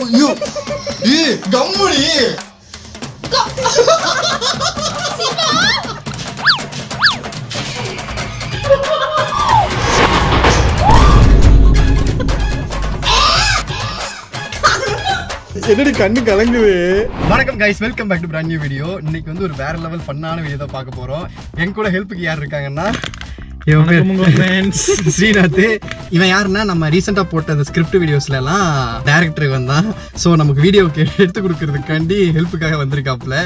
ஐயோ கம்முடி என்னடி கண்ணு கலங்குது. வணக்கம் guys, welcome back to brand new video. இன்னைக்கு வந்து ஒரு வேற லெவல் ஃபன்னான வீடியோ தான் பார்க்க போறோம். என் கூட ஹெல்ப்புக்கு யார் இருக்காங்கன்னா ஸ்ரீநாத். இவன் யாருன்னா நம்ம ரீசெண்டா போட்ட அந்த ஸ்கிரிப்ட் வீடியோஸ்ல எல்லாம் டைரக்டர் வந்தான். ஸோ நமக்கு வீடியோக்கு எடுத்து கொடுக்கறதுக்காண்டி ஹெல்ப்புக்காக வந்திருக்காப்ல.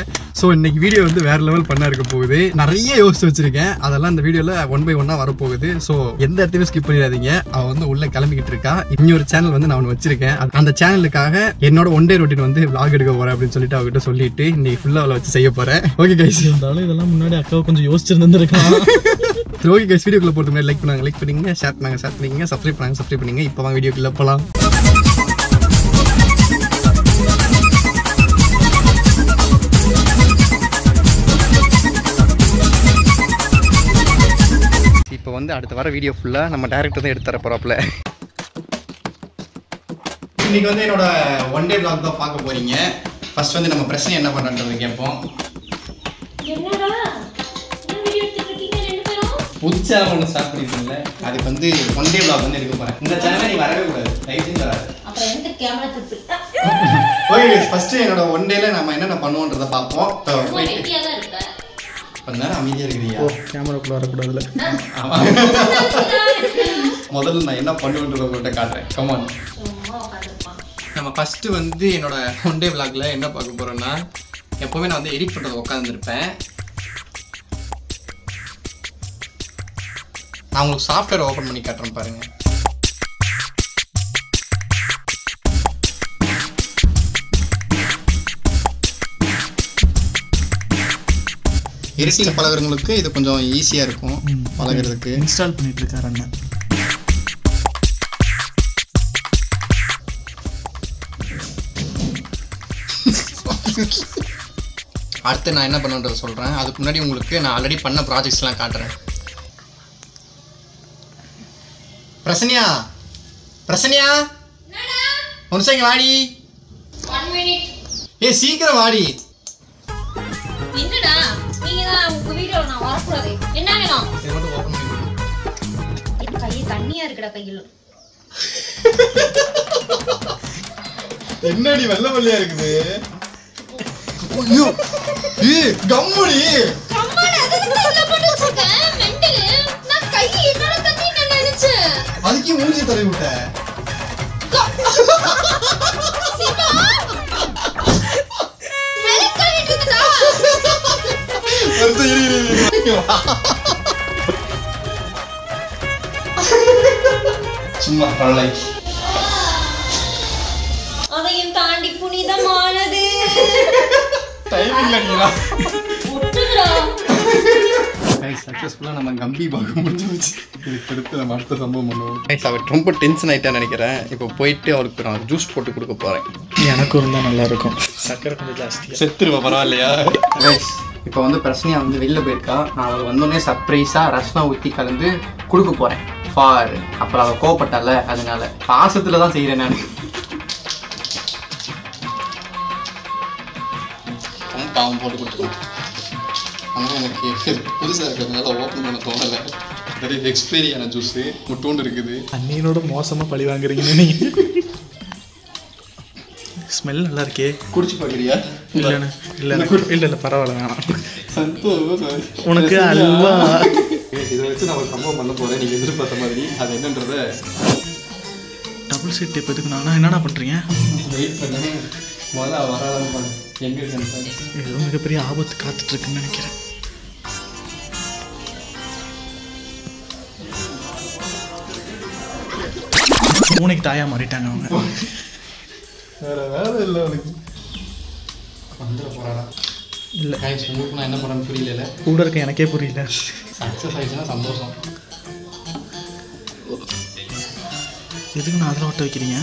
ஸோ இன்னைக்கு வீடியோ வந்து வேற லெவல் பண்ணா இருக்க போகுது. நிறைய யோசிச்சு வச்சிருக்கேன், அதெல்லாம் இந்த வீடியோல 1 by 1 வரப்போகுது. ஸோ எந்த இடத்தையுமே ஸ்கிப் பண்ணிடாதீங்க. அவன் வந்து உள்ள கிளம்பிக்கிட்டு இருக்கா. இன்னொரு சேனல் வந்து நான் வச்சிருக்கேன். அந்த சேனலுக்காக என்னோட 1 day ரொட்டீன் வந்து vlog எடுக்க போறேன் அப்படின்னு சொல்லிட்டு அவகிட்ட சொல்லிட்டு இன்னைக்கு ஃபுல்லா அவளை வச்சு செய்ய போறேன். ஓகே கைஸ், இருந்தாலும் இதெல்லாம் முன்னாடி அக்காவை கொஞ்சம் யோசிச்சிருந்துருக்கலாம். ஓகே கைஸ், வீடியோக்குள்ள போட்டு முன்னாடி லைக் பண்ணுங்க, லைக் பண்ணுங்க, ஷேர் பண்ணுங்க, ஷேர் பண்ணுங்க, சப்ஸ்கிரைப் பண்ணுங்க, சப்ஸ்கிரைப் பண்ணுங்க. இப்போ வாங்க வீடியோக்குள்ள போலாம். இப்போ வந்து அடுத்த வர வீடியோ ஃபுல்லா நம்ம டைரக்டர் தான் எடுத்து தர போறாப்ல. இன்னைக்கு வந்து என்னோட 1 day vlog தான் பார்க்க போறீங்க. ஃபர்ஸ்ட் வந்து நம்ம பிரச்சனை என்ன பண்றோம்ன்றது கேட்போம். புதுச்சா ஒன்று ஸ்டார்ட் பண்ணிருக்கீங்களே, அதுக்கு வந்து 1 day vlog வந்து எடுக்க போறேன். இந்த சேனல்ல நீ வரவே கூடாது, டைட்டில் வராது. அப்புறம் எனக்கு கேமரா திருப்பிட்டா. ஓகே, ஃபர்ஸ்ட் என்னோட 1 dayல நம்ம என்னென்ன பண்ணுவோன்றத பாப்போம். ரெடியா தான் இருக்க. கொஞ்ச நேரம் அமைதியா இருக்கீங்க. கேமராக்குள்ள வர கூடாதுல. ஆமா. முதல்ல நான் என்ன பண்ணுவேன்றத உங்கள்கிட்ட காட்டுறேன். Come on. நம்ம ஃபர்ஸ்ட் வந்து என்னோட 1 day vlogல என்ன பார்க்க போறோம்னா, எப்பவுமே நான் வந்து எடிட் பண்றது உட்காந்துருப்பேன். நான் உங்களுக்கு சாஃப்ட்வேர் ஓப்பன் பண்ணி காட்டுறேன் பாருங்க. எடிட்டிங் பழகுறவங்களுக்கு இது கொஞ்சம் ஈஸியாக இருக்கும் பழகுறதுக்கு. இன்ஸ்டால் பண்ணிட்டு இருக்காரு அண்ணன். அடுத்து நான் என்ன பண்ணுன்றதை சொல்கிறேன். அதுக்கு முன்னாடி உங்களுக்கு நான் ஆல்ரெடி பண்ண ப்ராஜெக்ட்ஸ்லாம் காட்டுறேன். பிரசன்யா, பிரசன்யா, ஒரு செகண்ட் வாடி. 1 minute. ஏய் சீக்கிரம் வாடி. என்னடா நீங்க தான் உங்க வீடியோல நான் வரக்கூடாது. என்ன வேணும்? இதை மட்டும் ஓபன் பண்ணி கொடு. என் கைய தண்ணியா இருக்குடா கையில. என்னடி வெள்ள வெள்ளையா இருக்குது. ஐயோ ஏய் கம்முடி. கம்மால அதுக்கு என்ன பண்ணி வச்சிருக்கேன் மெண்டல். நான் கை என்னோட தண்ணி நான் நினைச்சேன். அதுக்கு மூஞ்சி தடவி விட்ட. சிவா மேல கழிட்டு இருக்கடா. வந்து இரு. சும்மா பரலை. அதையும் தாண்டி புனிதமானது. டைமிங் இல்லடா. ஒட்டுடா. கைஸ், சக்சஸ்ஃபுல்லா நம்ம கம்பி பாக்க முடிஞ்சிருச்சு. இதுக்கு அடுத்து நம்ம அடுத்த சம்பவம் பண்ணுவோம். கைஸ், அவ ரொம்ப டென்ஷன் ஆயிட்டான்னு நினைக்கிறேன். இப்போ போயிட்டு அவளுக்கு நான் ஜூஸ் போட்டு கொடுக்க போறேன். எனக்கும் இருந்தா நல்லா இருக்கும். சக்கரை கொஞ்சம் ஜாஸ்தியா. செத்துருவா பரவாயில்லையா. கைஸ், இப்போ வந்து பிரச்சனையா வந்து வெளில போயிருக்கா. நான் அவள் வந்தோடனே சர்ப்ரைஸா ரசனா ஊற்றி கலந்து கொடுக்க போறேன் ஃபார். அப்புறம் அவள் கோவப்பட்டால, அதனால பாசத்துல தான் செய்யறேன் நான். பாவம் போட்டு கொடுத்துருவோம். ஆனால் எனக்கு புதுசாக இருக்கிறதுனால ஓப்பன் பண்ண தோணலை. நிறைய எக்ஸ்பைரியான ஜூஸு முட்டோண்டு இருக்குது. அண்ணியனோட மோசமாக பழி வாங்குறீங்கன்னு நீங்கள். ஸ்மெல் நல்லா இருக்கே. குடிச்சு பார்க்குறியா? இல்லைண்ணே, இல்லை பரவாயில்ல வேணாம். சந்தோஷம். உனக்கு அல்வா. இதை வச்சு நான் ஒரு சம்பவம் பண்ண போகிறேன். நீங்கள் எதிர்பார்த்த மாதிரி அது என்னன்றத. டபுள் செட் டேப் எதுக்கு நானா என்னடா பண்ணுறீங்க? வெயிட் பண்ணேன். முதல்ல வராதான் பாரு. எங்கே இருக்கு? ஏதோ மிகப்பெரிய ஆபத்து காத்துட்ருக்குன்னு நினைக்கிறேன். பூனைக்கு தாயா மாறிட்டாங்க அவங்க. வேற வேலை இல்லை அவனுக்கு. வந்துட போறாடா. இல்லை உங்களுக்கு நான் என்ன பண்ணுறேன்னு புரியல. கூட இருக்க எனக்கே புரியல. சக்ஸஸ் ஆயிடுச்சுன்னா சந்தோஷம். எதுக்கு நான் அதில் ஓட்ட வைக்கிறீங்க?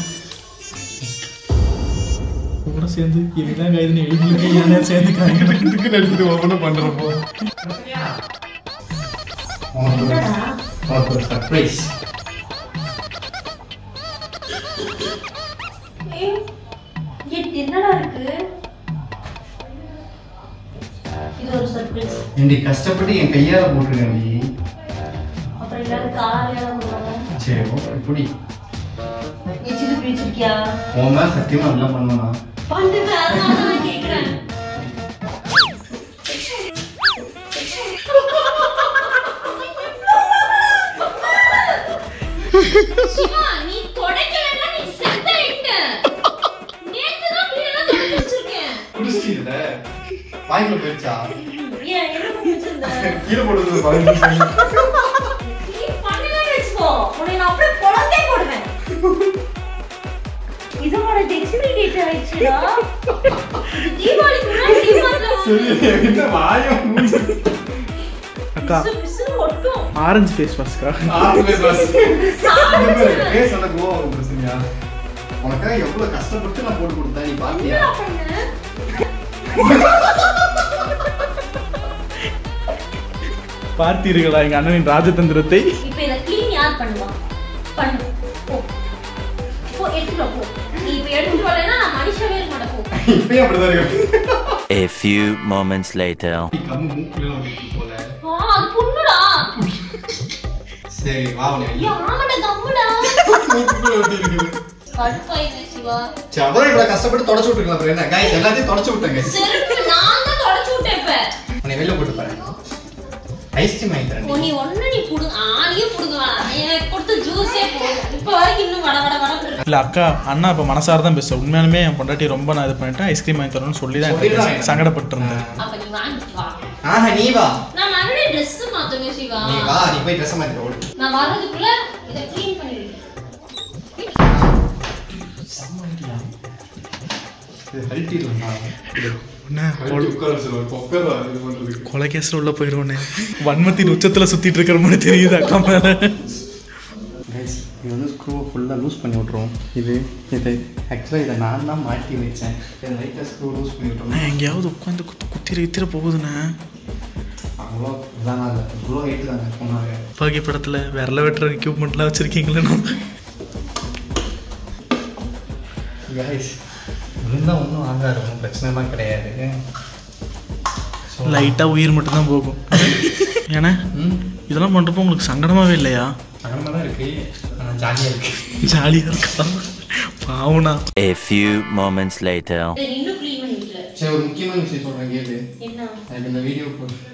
கூட சேர்ந்து இதுதான் கைதுன்னு எழுதிங்க. ஏன்னா சேர்ந்துக்கிறாங்க நடிச்சுட்டு ஓப்பனும் பண்ணுறப்போ சர்ப்ரைஸ். என்னடா இருக்கு? இது ஒரு சர்ப்ரைஸ். என்னடி கஷ்டப்பட்டு என் கையால போட்டுருக்கேன்டி. அப்புறம் எல்லாரும் காலால போடுவாங்க. சரி ஓகே புடி. எச்சிடு பிடிச்சிருக்கியா? ஓமா சத்தியமா எல்லாம் பண்ணுவா. பண்ணுங்க அதனால நான் கேக்குறேன். சிவா நீ தொடக்கலன்னா நீ செத்துறீங்க. நேத்து தான் வீடெல்லாம் தொடச்சு வச்சிருக்கேன். குடிச்சிட்டீல? வாய்க்குள்ள போயிடுச்சா? ஏன் என்ன பண்ணிச்சிருந்த? கீழ போடுறது பாருங்க. நீ பண்ணவே வெச்சுக்கோ. உன்னை நான் அப்படியே பொளந்தே போடுவேன். இதோட எக்ஸ்பிரிகேட் ஆயிடுச்சுடா. தீபாவளிக்கு முன்னாடி தீபாவளிக்கு சரி என்ன வாயம் மூஞ்சி. அக்கா பிசு ஒட்டும். ஆரஞ்சு ஃபேஸ் வாஷ்க்கா. ஆர்வே பாஸ். சாப்பிடு. பேஸ் அந்த கோவா பிரச்சனையா? உனக்கு எவ்வளவு கஷ்டப்பட்டு நான் போட்டு கொடுத்தேன் நீ பாத்தியா? என்ன பண்ணு? பார்த்தீர்களா எங்க அண்ணனின் ராஜதந்திரத்தை? இப்போ இத க்ளீன் யார் பண்ணுவா? பண்ணு. போ. போ எடுத்து வா போ. நீ இப்போ எடுத்து வரலனா நான் மனுஷவே இருக்க மாட்டேன் போ. இப்பவே அப்படிதான் இருக்கு. A few moments later. கம்மு மூக்குல வந்து போல. அது புண்ணுடா. சரி வா உனே. ஐயோ ஆமாடா கம்முடா. மூக்குல வந்து இருக்கு. கடுப்பாயிடுச்சு சிவா. சரி அப்புறம் இவ்வளவு கஷ்டப்பட்டு தொடச்சு விட்டுருக்கலாம் அப்புறம் என்ன? गाइस எல்லாத்தையும் தொடச்சு விட்டேங்க. செருப்பு நான் தான் தொடச்சு விட்டேன் இப்ப. உன்னை வெளில போட்டு பாரு. ஐஸ்கிரீம் வாங்கி தரேன். நீ புடு ஆனியும் புடுங்கவா? எனக்கு கொடுத்த ஜூஸே போதும். இப்போ வரைக்கும் இன்னும் வட வட வட இருக்கு. இல்ல அக்கா அண்ணா இப்ப மனசார தான் பேச. உண்மையாலுமே என் பொண்டாட்டி ரொம்ப நான் இது பண்ணிட்டேன். ஐஸ்கிரீம் வாங்கி தரணும்னு சொல்லி தான் சங்கடப்பட்டு இருந்தேன். அப்ப நீ வாங்கி வா. ஆஹா நீ வா. நான் மறுபடியும் Dress மாத்தணும் சிவா. நீ வா நீ போய் Dress மாத்திட்டு ஓடு. நான் வரதுக்குள்ள இத க்ளீன் பண்ணிடு. இது ஹல்ட்டிடுமா? இது கொலை கேஸ்ல உள்ள போயிருவோனே. வன்மத்தின் உச்சத்துல சுத்திட்டு இருக்கிற மாதிரி தெரியுது அக்கா மேல. गाइस இது வந்து ஸ்க்ரூவை ஃபுல்லாக லூஸ் பண்ணி விட்ருவோம். இது ஆக்சுவலாக இதை நான் தான் மாட்டி வச்சேன். இதை லைட்டாக ஸ்க்ரூ லூஸ் பண்ணி விட்ருவோம். எங்கேயாவது உட்காந்து குத்திர போகுதுண்ணே. அவ்வளோ இதாங்க இல்லை இவ்வளோ ஹைட்டு தாங்க சொன்னாங்க. பாக்கி படத்துல விரல வெட்டுற எக்யூப்மெண்ட்லாம் வச்சிருக்கீங்களே நம்ம. गाइस இருந்தால் ஒன்றும் ஆகாது, ஒன்றும் பிரச்சனைலாம் கிடையாது. லைட்டா உயிர் மட்டும் தான் போகும். ஏன்னா இதெல்லாம் பண்றப்போ உங்களுக்கு சங்கடமாவே இல்லையா? சங்கடமாக தான் இருக்கு, ஆனால் ஜாலியாக இருக்கு. ஜாலியா இருக்கா? Bhavana. A few moments later. இத இன்னும் க்ளீன் பண்ணிட்டு. சரி ஒரு முக்கியமான விஷயம் சொல்கிறேன் கேளு. என்ன? எனக்கு இந்த வீடியோ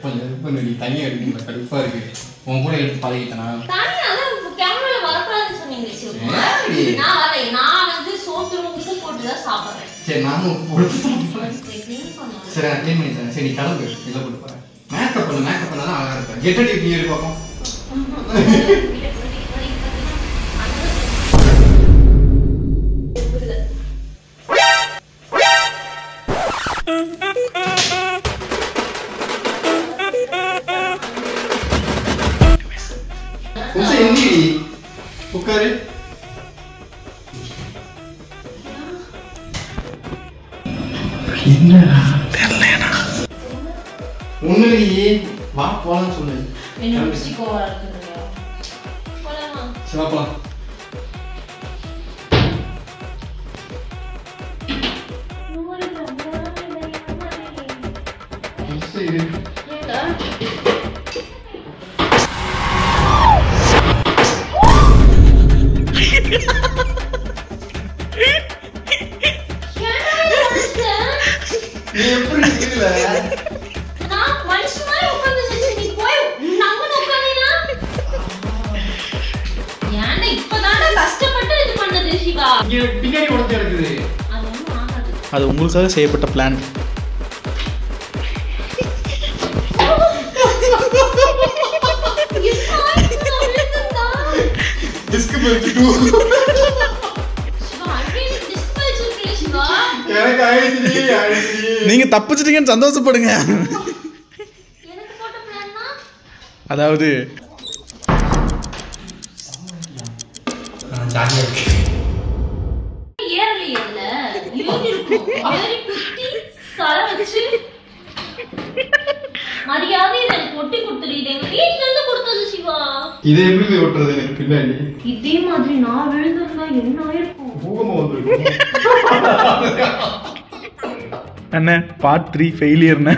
கொஞ்சம் ஹெல்ப் பண்ணி தனியாக எடுக்கணும், கடுப்பாக இருக்கு. உன் கூட எடுத்து பழகிட்டேனா? தானே அதான் கேமரால வரக்கூடாதுன்னு சொன்னீங்க சிவா. சரி. நான் வரல. நான் வந்து சோத்து உப்பு போட்டு தான் சாப்பிடுறேன். சரி நானும் போட்டு சாப்பிட்றேன். க்ளீன் பண்ணுங்க. சரி நான் க்ளீன் பண்ணி தரேன். சரி நீ கிளம்பு, இல்லை போட்டு போகிறேன். மேக்கப் பண்ணா தான் அழகாக இருப்பேன். கெட்டடி நீ எடுத்து பார்ப்போம். உட்காரு. என்னடா தெரியலனா ஒண்ணுலயே வா போலாம் சொல்லு. என்ன மிஸ்டேக்கோ இருக்குங்க. போலாமா? சரி போலாம். சரி நீ எப்படி இருக்கல? நான் மனுஷன் மாதிரி உட்கார்ந்து நீ போய் நம்மள உட்கார்ந்தீனா? ஏன்னா இப்பதான் கஷ்டப்பட்டு இது பண்ணது சிவா. இங்க பின்னாடி உடைச்சு இருக்குது. அது ஒண்ணும் ஆகாது. அது உங்களுக்காக செய்யப்பட்ட plan. Disc belt 2 Shiva already disc வச்சிருக்கீங்க சிவா. எனக்கு ஆயிடுச்சு. நீங்க தப்பிச்சிட்டீங்கன்னு சந்தோஷப்படுங்க. எனக்கு போட்ட பிளான்னா அதாவது ஜாலியா இருக்கு. ஏறலையே இல்ல ஏறி இருக்கும். ஏறி குத்தி சல வச்சு மரியாதை எனக்கு ஒட்டி கொடுத்துரு. இது எங்க வீட்ல இருந்து கொடுத்தது சிவா. இதை எப்படி ஓட்டுறது எனக்கு பின்னாடி? இதே மாதிரி நான் விழுந்திருந்தா என்ன ஆயிருக்கும்? பூகம்பம் வந்துருக்கும். அண்ணே பார்ட் 3 ஃபெயிலியர்ண்ணே.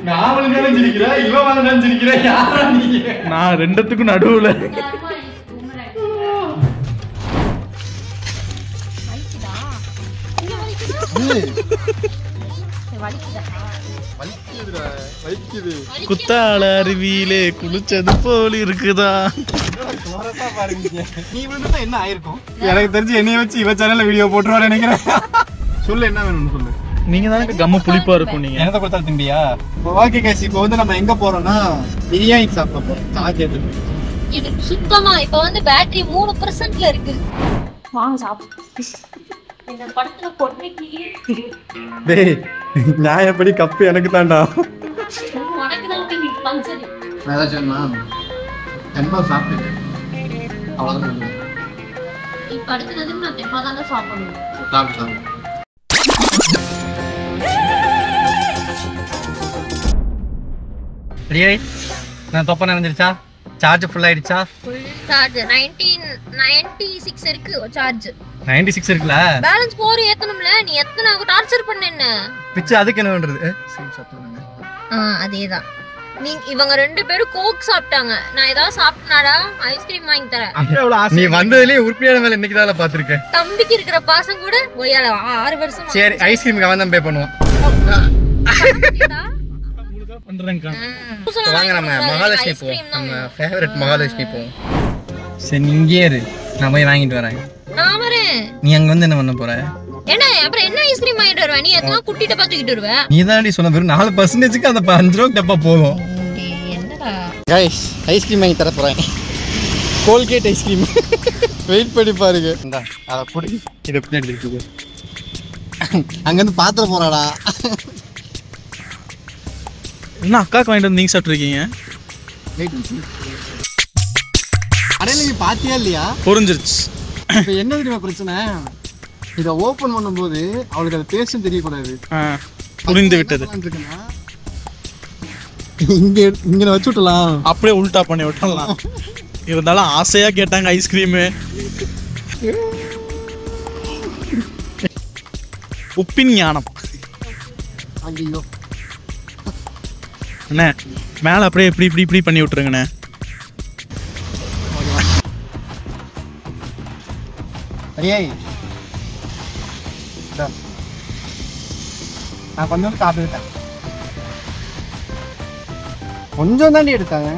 நான் நினைச்சிருக்கிறேன் இவன் நினைச்சிருக்கிறேன் யாரா நீங்க? நான் ரெண்டுத்துக்கும் நடுவுல. குத்தால அருவியிலே குளிச்சது போல் இருக்குதா? நீ விழுந்தா என்ன ஆயிருக்கும்? எனக்கு தெரிஞ்சு என்னைய வச்சு இவ சேனல்ல வீடியோ போட்டுருவான்னு நினைக்கிறேன். சொல்லு என்ன வேணும்னு சொல்லு. நீங்க தானே கம்ம புளிப்பா இருக்கும். நீங்க என்னத கொடுத்தாலும் திம்பியா? ஓகே गाइस, இப்போ வந்து நம்ம எங்க போறோம்னா பிரியாணி சாப்பிட போறோம். சார்ஜ் ஏத்து. இது சுத்தமா இப்போ வந்து பேட்டரி 3%ல இருக்கு. வாங்க சாப்பிடு. இந்த படத்துல பொண்ணுக்கு டேய் நான் எப்படி கப்பு எனக்கு தான்டா. உனக்கு தான் நீ பஞ்சரி. நான் ஏதாவது சொன்னா தெம்மா சாப்பிடு. அவ்வளவுதான். இப்ப அடுத்தது நான் தெம்மா தான சாப்பிடணும். சாப்பிடு. ரியை நான் தொப்ப நினைஞ்சிருச்சா? சார்ஜ் ஃபுல் ஆயிடுச்சா? ஃபுல் சார்ஜ் 96 இருக்கு சார்ஜ். 96 இருக்குல. பேலன்ஸ் 4 ஏத்தணும்ல. நீ எத்தனை டார்ச்சர் பண்ண என்ன? பிச்சை அதுக்கு என்ன பண்றது? அதேதான். இவங்க ரெண்டு பேரும் கோக் சாப்பிட்டாங்க. நான் ஏதாவது சாப்பிட்டனாடா ஐஸ்கிரீம் வாங்கி தரேன். நீ வந்ததுலயே உருப்படியான வேலை இன்னைக்கு தான் பாத்துருக்கேன். தம்பிக்கு இருக்கிற பாசம் கூட ஒய்யால 6 வருஷம். சரி ஐஸ்கிரீமுக்கு அவன் தான் பே பண்ணுவான். வாங்க நம்ம மகாலட்சுமி போவோம். நம்ம ஃபேவரட் மகாலட்சுமி போவோம். சரி நீ இங்கே இரு, நான் போய் வாங்கிட்டு வரேன். நான் வரேன். நீ அங்க வந்து என்ன பண்ண போற? என்ன அப்புறம் என்ன ஐஸ்கிரீம் வாங்கிட்டு வருவ? நீ எத்தனை குட்டிட்ட பாத்துக்கிட்டு வருவ? நீ தானடி சொன்ன வெறும் 4%க்கு அந்த 5 ரூபாய் டப்பா போதும். என்னடா गाइस ஐஸ்கிரீம் வாங்கி தர போறேன். Colgate ice cream. வெயிட் பண்ணி பாருங்க. இந்தா அத புடி. இத பின்னாடி எடுத்துக்கோ. அங்க இருந்து பாத்திர போறாடா. என்ன அக்காக்கு வாங்கிட்டு வந்து நீங்க சாப்பிட்டுருக்கீங்க? அடே நீ பாத்தியா இல்லையா? புரிஞ்சிருச்சு. இப்போ என்ன தெரியுமா பிரச்சனை? இதை ஓபன் பண்ணும்போது அவளுக்கு அது பேசும் தெரியக்கூடாது. புரிந்து விட்டது. இங்க இங்க வச்சு விட்டலாம். அப்படியே உல்டா பண்ணி விட்டலாம். இருந்தாலும் ஆசையா கேட்டாங்க ஐஸ்கிரீமு. உப்பின் ஞானம். ஐயோ அண்ணே மேலே அப்படியே இப்படி இப்படி இப்படி பண்ணி விட்டுருங்கண்ணே. ஐயே நான் கொஞ்சம் சாப்பிட்டுட்டேன். கொஞ்சம் தாண்டி எடுத்தாங்க.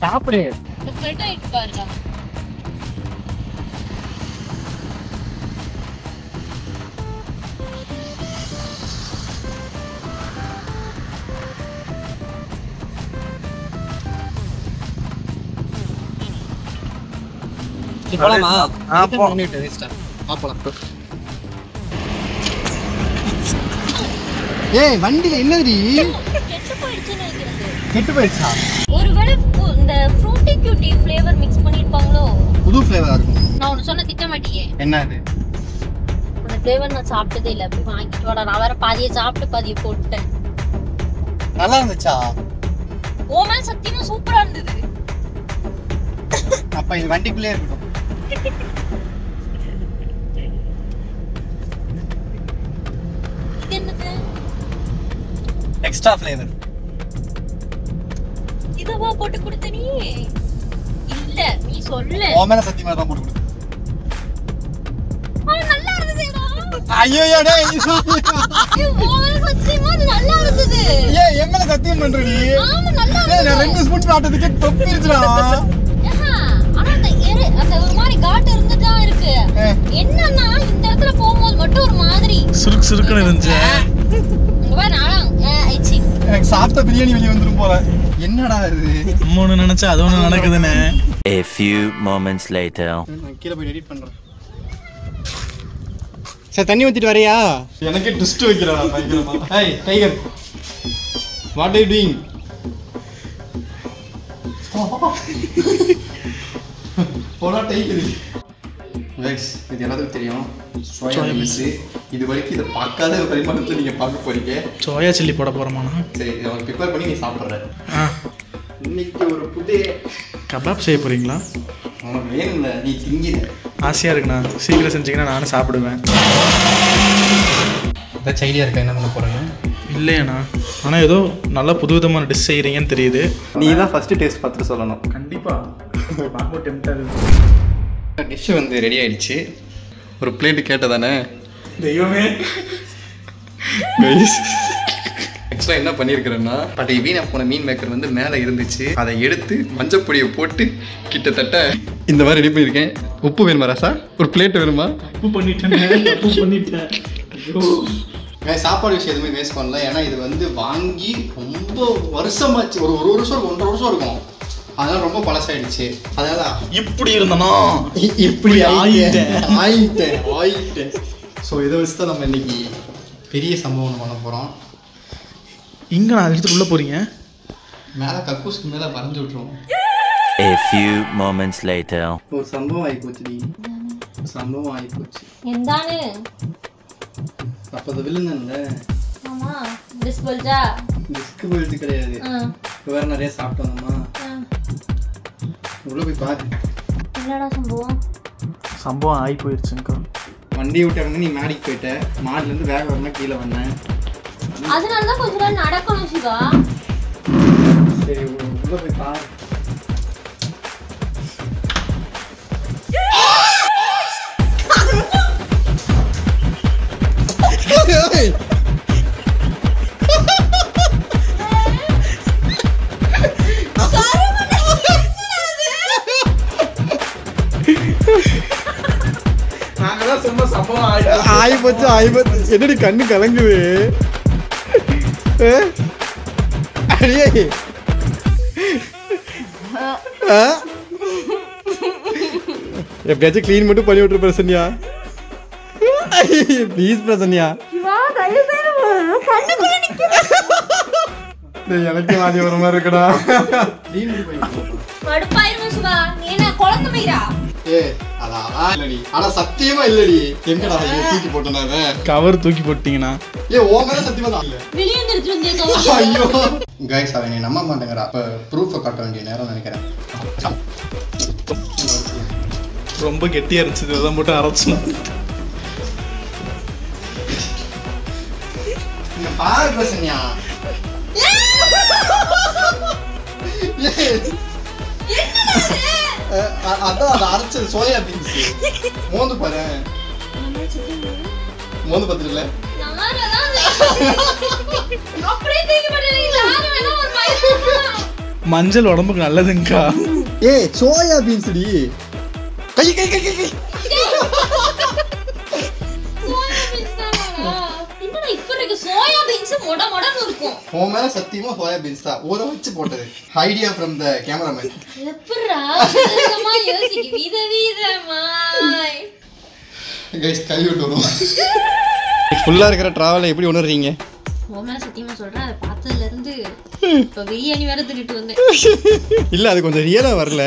சாப்பிடு. பாருங்க. போலாமா? போலாம். ஏய் வண்டில என்னதுடி? கெட்டு போயிடுச்சுன்னு நினைக்கிறேன். கெட்டு போயிடுச்சா? ஒருவேளை இந்த ஃப்ரூட்டி கியூட்டி ஃப்ளேவர் மிக்ஸ் பண்ணிருப்பாங்களோ? புது ஃப்ளேவரா இருக்கும். நான் ஒன்னு சொன்ன திட்ட மாட்டியே. என்ன அது? அந்த ஃப்ளேவர் நான் சாப்பிட்டதே இல்ல. அப்படி வாங்கிட்டு வாடா. நான் வேற பாதியை சாப்பிட்டு பாதியை போட்டுட்டேன். நல்லா இருந்துச்சா? ஓமே சத்தியமா சூப்பரா இருந்தது. அப்ப இது வண்டிக்குள்ளே இருக்கட்டும். இது என்னது? Extra flavour. இதவா போட்டு கொடுத்த நீ? இல்ல நீ சொல்ல. ஓமேல சத்தியமா தான் போட்டு கொடு. நல்லா இருந்ததுடா. ஐயோ டேய். ஓமே சத்தியமா நல்லா இருந்தது. ஏய் எம்மல சத்தியம் பண்றடி? ஆமா நல்லா ஏய் நான் 2 ஸ்பூன் சாப்பிட்டதுக்கு தொப்பிருச்சுடா. ஆனா அந்த ஒரு மாதிரி காட்டு இருந்துட்டா இருக்கு. என்னன்னா இந்த இடத்துல போகும்போது மட்டும் ஒரு மாதிரி சுருக்கு சுருக்குன்னு இருந்துச்சு. இங்க பாரு நானும் ஐச்சி. எனக்கு சாப்பிட்ட பிரியாணி வெளிய வந்துரும் போல. என்னடா இது? நம்ம ஒண்ணு நினைச்சா அது ஒண்ணு நடக்குதுன்னு. A few moments later. நான் கீழ போய் எடிட் பண்றேன். சார் தண்ணி ஊத்திட்டு வரியா? எனக்கு ட்விஸ்ட் வைக்கறடா பயங்கரமா. ஏய் tiger. What are you doing? போடா டைகர். गाइस இது எல்லாத்துக்கும் தெரியும். Soya mix. இது வரைக்கும் இத பார்க்காத பரிமாணத்தை நீங்க பார்க்க போறீங்க. சோயா சில்லி போட போறோமா? சரி இத ப்ரிப்பேர் பண்ணி நீ சாப்பிடுற. இன்னைக்கு ஒரு புது கபாப் செய்ய போகிறீங்களா? உனக்கு வேணும்ல, நீ திங்கிற. ஆசையாக இருக்குண்ணா. சீக்கிரம் செஞ்சிங்கன்னா நானும் சாப்பிடுவேன். ஏதாச்சும் ஐடியா இருக்கா என்ன பண்ண போகிறேன்னு? இல்லையாண்ணா, ஆனால் ஏதோ நல்லா புதுவிதமான டிஷ் செய்கிறீங்கன்னு தெரியுது. நீ தான் ஃபஸ்ட்டு டேஸ்ட் பார்த்துட்டு சொல்லணும். கண்டிப்பாக பார்க்க டெம்டாக டிஷ்ஷு வந்து ரெடி ஆயிடுச்சு. ஒரு பிளேட்டு கேட்டதானே தெய்வமே. ஆக்சுவலாக என்ன பண்ணியிருக்கிறேன்னா, பழைய வீணா போன மீன் மேக்கர் வந்து மேலே இருந்துச்சு. அதை எடுத்து மஞ்சள் பொடியை போட்டு கிட்டத்தட்ட இந்த மாதிரி ரெடி பண்ணியிருக்கேன். உப்பு வேணுமா ராசா? ஒரு பிளேட் வேணுமா? உப்பு பண்ணிட்டேன். சாப்பாடு விஷயம் எதுவுமே வேஸ்ட் பண்ணல. ஏன்னா இது வந்து வாங்கி ரொம்ப வருஷமாச்சு. ஒரு வருஷம் 1.5 வருஷம் இருக்கும். அதனால ரொம்ப பழசாயிடுச்சு. அதனால இப்படி இருந்தனா இப்படி ஆயிட்டேன். ஸோ இதை வச்சு தான் நம்ம இன்னைக்கு பெரிய சம்பவம் பண்ண போகிறோம். இங்கே நான் எடுத்துட்டு உள்ளே போகிறீங்க. மேலே கக்கூஸ்க்கு மேலே வரைஞ்சி விட்ருவோம். A few moments later. ஒரு சம்பவம் ஆகிப்போச்சு. சம்பவம் ஆகிப்போச்சு. எந்தானு அப்போ அதை விழுந்தேன்ல. ஆமா டிஸ்பல்ஜா டிஸ்க் விழுது கிடையாது. வேற நிறைய சாப்பிட்டு வந்தோமா. உள்ள போய் பாரு. என்னடா சம்பவம் ஆகி போயிடுச்சுங்கக்கா. வண்டியை விட்டு நீ மாடிக்கு போயிட்ட. மாடிலேருந்து வேக வரணும் கீழே வந்தேன். அதனால தான் கொஞ்ச நேரம் நடக்கணும் சிவா. சரி உள்ள போய் பாரு. நாங்கதான் சும்மா சம்பவம் ஆயிப்போச்சு. என்னடி கண்ணு கலங்குது? அடியே எப்படியாச்சும் கிளீன் மட்டும் பண்ணி விட்டுரு பிரசன்யா. ப்ளீஸ் பிரசன்யா. எனக்கு மாதிரி ஒரு மாதிரி இருக்குடா. ஆனா சத்தியமா இல்லடி. எங்கடா தூக்கி போட்டேன். கவர் தூக்கி போட்டீங்கன்னா சத்தியமா தான் இல்ல. ஐயோ கைஸ், அவன் நம்ப மாட்டேங்கிறா. அப்ப ப்ரூஃபை காட்ட வேண்டிய நேரம் நினைக்கிறேன். ரொம்ப கெட்டியா இருந்துச்சு. இதான் போட்டு அரைச்சு பாரு பிரசன்யா. அதான் அதை அரைச்சது சோயா பீன்ஸ். மோந்து பாரு. மோந்து பார்த்துருல. மஞ்சள் உடம்புக்கு நல்லதுங்கக்கா. சோயா பீன்ஸ் டி. கை கை கை கை. சத்தியமா சோயா பீன்ஸ் தான் ஊற வச்சு போட்டது. Idea from the cameraman. Guys கை விட்டு வரும். ஃபுல்லா இருக்கிற டிராவலை எப்படி உணர்றீங்க? சத்தியமா சொல்றேன், அதை பார்த்ததுல இருந்து இப்ப பிரியாணி வேற திட்டு வந்தேன். இல்ல அது கொஞ்சம் ரியலா வரல.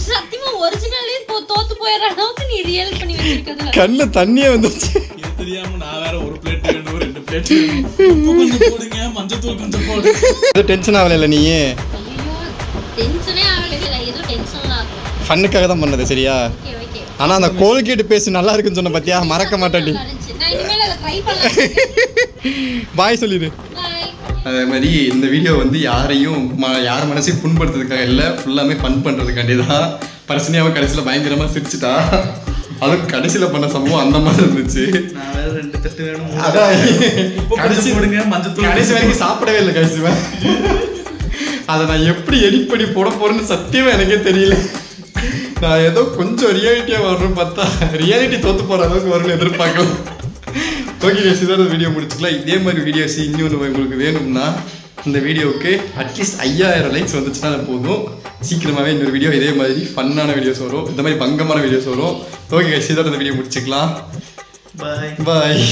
சத்தியமா ஒரிஜினலே தோத்து போயிடுற அளவுக்கு நீ ரியல் பண்ணி வச்சிருக்கதுல கண்ணுல தண்ணியே வந்துச்சு. இது தெரியாம நான் வேற ஒரு பிளேட் வேணும் 2 பிளேட் கொஞ்சம் போடுங்க, மஞ்சத்தூள் கொஞ்சம் போடுங்க. அது டென்ஷன் ஆகல நீ? ஐயோ டென்ஷனே ஆகல. ஏதோ டென்ஷன்ல ஃபன்னுக்காக தான் பண்ணது சரியா? Okay okay. ஆனா அந்த கோல்கேட் பேஸ்ட் நல்லா இருக்குன்னு சொன்ன பாத்தியா? மறக்க மாட்டேன்டி. நான் இனிமேல் அதை ட்ரை பண்ணலாம். பாய் சொல்லிடு. அதே மாதிரி இந்த வீடியோ வந்து யார் மனசையும் புண்படுத்துறதுக்காக இல்லை, ஃபுல்லாமே ஃபன் பண்ணுறதுக்காண்டி தான். பர்சனியாவை கடைசியில் பயங்கரமாக சிரிச்சுட்டா. அதுவும் கடைசியில் பண்ண சம்பவம் அந்த மாதிரி இருந்துச்சு. நான் வேற 2 தட்டு வேணும். அதான் கடைசி போடுங்க, மஞ்சத்தூள். கடைசி வரைக்கும் சாப்பிடவே இல்லை கடைசிவன். அதை நான் எப்படி எடிட் பண்ணி போட போறேன்னு சத்தியமா எனக்கே தெரியல. நான் ஏதோ கொஞ்சம் ரியாலிட்டியாக வரணும்னு பார்த்தா ரியாலிட்டி தோற்று போகிற அளவுக்கு வரும்னு எதிர்பார்க்கலாம். ஓகே கைஸ், இதோட வீடியோ முடிச்சுக்கலாம். இதே மாதிரி வீடியோஸ் இன்னொன்று உங்களுக்கு வேணும்னா இந்த வீடியோவுக்கு அட்லீஸ்ட் 5000 லைக்ஸ் வந்துச்சுன்னா போதும். சீக்கிரமாகவே இன்னொரு வீடியோ இதே மாதிரி ஃபன்னான வீடியோஸ் வரும், இந்த மாதிரி பங்கமான வீடியோஸ் வரும். ஓகே கைஸ், இதோட இந்த வீடியோ முடிச்சுக்கலாம். பாய் பாய்.